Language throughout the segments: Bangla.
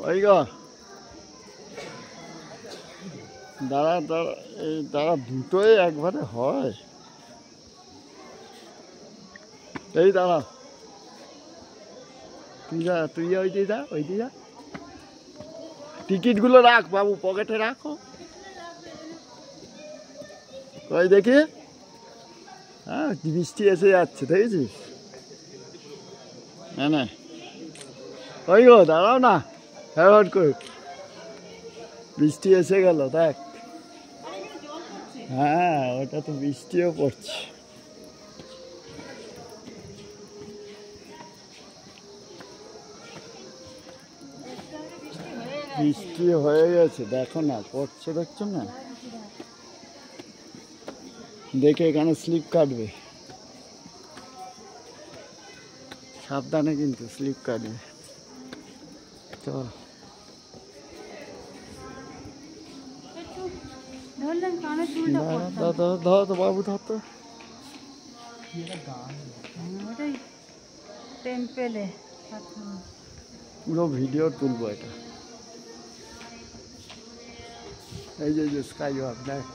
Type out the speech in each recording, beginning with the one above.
ওই গো দাঁড়া দাঁড়া, এই দাঁড়া, দুটোই একবারে হয়। এই দাঁড়া, তুই ওই দিয়ে যা, ওই দিয়ে যা। টিকিটগুলো রাখ বাবু, পকেটে রাখো। ওই দেখি, হ্যাঁ বৃষ্টি এসে যাচ্ছে, দেখেছিস? না না, ওই গো দাঁড়াও না, হ্যাঁ করে, বৃষ্টি এসে গেল দেখ। হ্যাঁ ওটা তো বৃষ্টিও পড়ছে। বৃষ্টি হয়ে গেছে, দেখো না পড়ছে, দেখছো না? দেখে এখানে স্লিপ কাটবে, সাবধানে কিন্তু স্লিপ কাটবে। চল ধর তো বাবু, ধর তো। পুরো ভিডিও তুলবো এটা। এই যে স্কাই ওয়াক দেখ।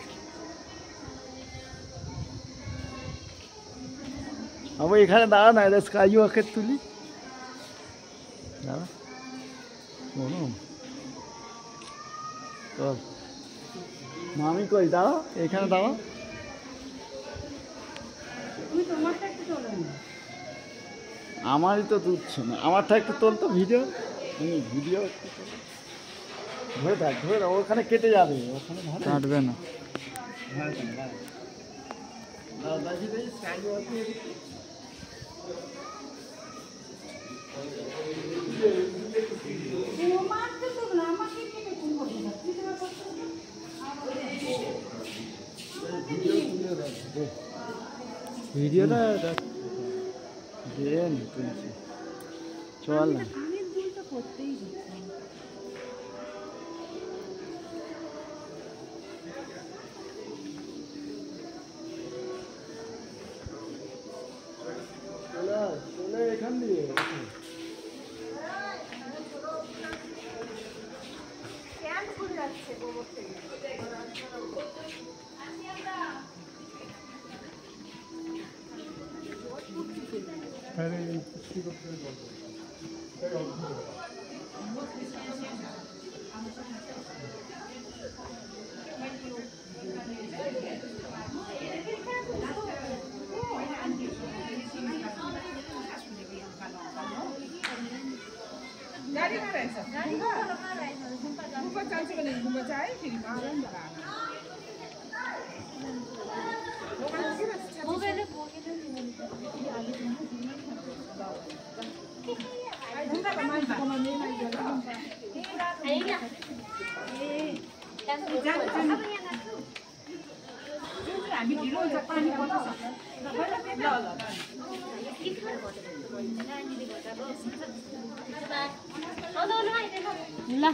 আমি এখানে দাঁড়া না, এটা স্কাই ওয়াকের তুলি। দাঁড়া চল, মামি কই, দাঁড়া এখানে দাঁড়া। আমারই তো তুলছে না, আমারটা একটু তোল তো ভিডিও। ভিডিও ধরে থাক, ধরে থাক, ওখানে কেটে যাবে, ওখানে কাটবে না। ভিডিওটা দেন তুলছি, চল না। চলে এখান দিয়ে ल